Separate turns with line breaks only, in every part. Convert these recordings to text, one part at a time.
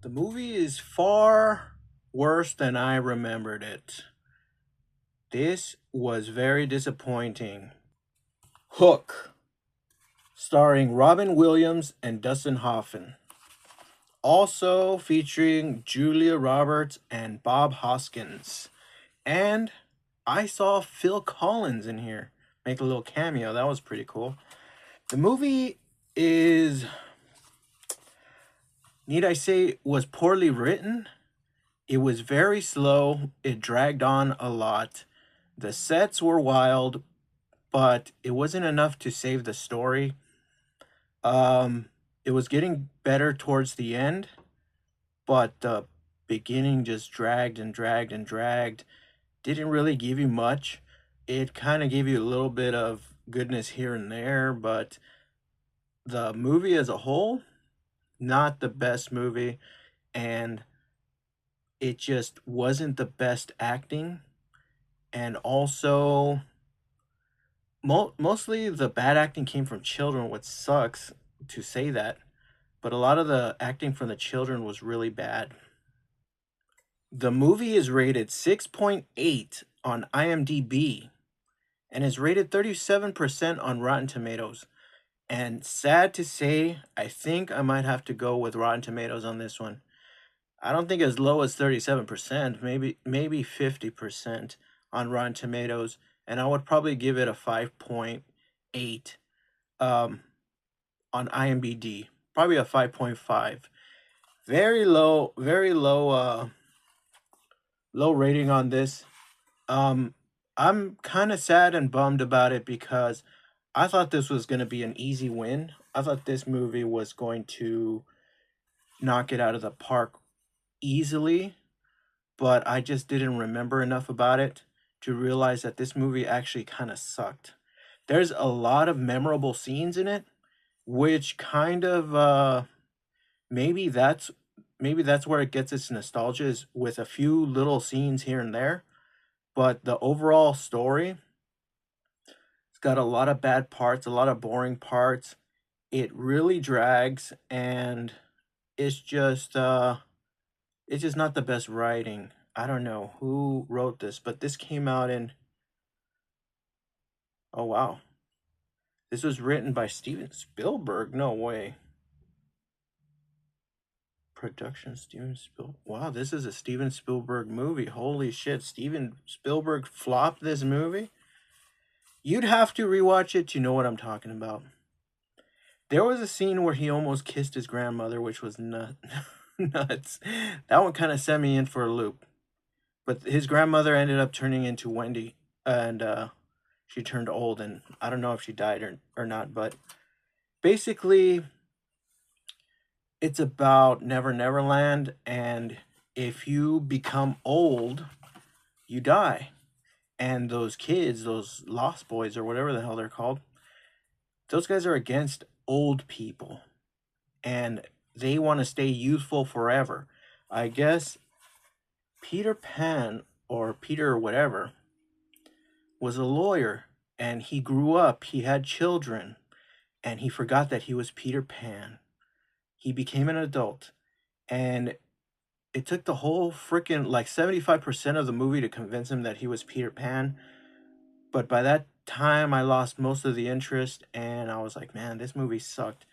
The movie is far worse than I remembered it. This was very disappointing. Hook, starring Robin Williams and Dustin Hoffman. Also featuring Julia Roberts and Bob Hoskins. And I saw Phil Collins in here make a little cameo. That was pretty cool. The movie is, need I say, was poorly written. It was very slow. It dragged on a lot. The sets were wild, but it wasn't enough to save the story. It was getting better towards the end, but the beginning just dragged and dragged and dragged. Didn't really give you much. It kind of gave you a little bit of goodness here and there, but the movie as a whole, not the best movie, and it just wasn't the best acting. And also, mostly the bad acting came from children, which sucks to say that, but a lot of the acting from the children was really bad. The movie is rated 6.8 on IMDb and is rated 37% on Rotten Tomatoes. And sad to say, I think I might have to go with Rotten Tomatoes on this one. I don't think as low as 37%, maybe 50% on Rotten Tomatoes, and I would probably give it a 5.8 um on IMDb, probably a 5.5. Very low low rating on this. Um I'm kind of sad and bummed about it because I thought this was going to be an easy win. I thought this movie was going to knock it out of the park easily, but I just didn't remember enough about it to realize that this movie actually kind of sucked. There's a lot of memorable scenes in it, which kind of maybe that's maybe that's where it gets its nostalgia is with a few little scenes here and there, but the overall story, it's got a lot of bad parts, a lot of boring parts. It really drags and it's just it's just not the best writing. I don't know who wrote this, but this came out in, oh wow. This was written by Steven Spielberg. No way. Production Steven Spielberg. Wow, this is a Steven Spielberg movie. Holy shit, Steven Spielberg flopped this movie? You'd have to rewatch it to know what I'm talking about. There was a scene where he almost kissed his grandmother, which was nuts. That one kind of sent me in for a loop. But his grandmother ended up turning into Wendy, and she turned old, and I don't know if she died or not, but basically, it's about Never Never Land, and if you become old, you die. And those kids, those lost boys or whatever the hell they're called, those guys are against old people, and they want to stay youthful forever. I guess Peter Pan or Peter or whatever was a lawyer, and he grew up, he had children, and he forgot that he was Peter Pan. He became an adult, and it took the whole freaking like 75% of the movie to convince him that he was Peter Pan. But by that time, I lost most of the interest, and I was like, man, this movie sucked.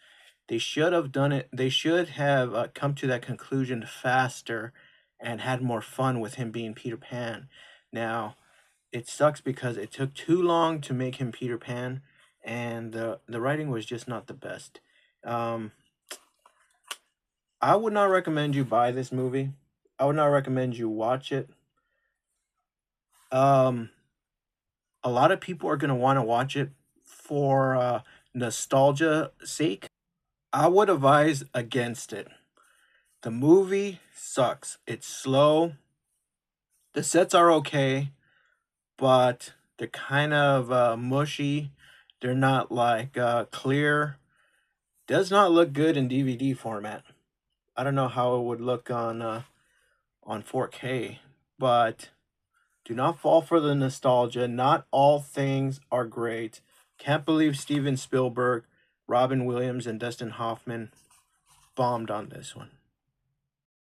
They should have done it. They should have come to that conclusion faster and had more fun with him being Peter Pan. Now, it sucks because it took too long to make him Peter Pan, and the writing was just not the best. Um, I would not recommend you buy this movie. I would not recommend you watch it. Um, a lot of people are gonna want to watch it for nostalgia sake. I would advise against it. The movie sucks. It's slow. The sets are okay, but they're kind of mushy. They're not like clear. Does not look good in DVD format. I don't know how it would look on 4K, but do not fall for the nostalgia. Not all things are great. Can't believe Steven Spielberg, Robin Williams, and Dustin Hoffman bombed on this one.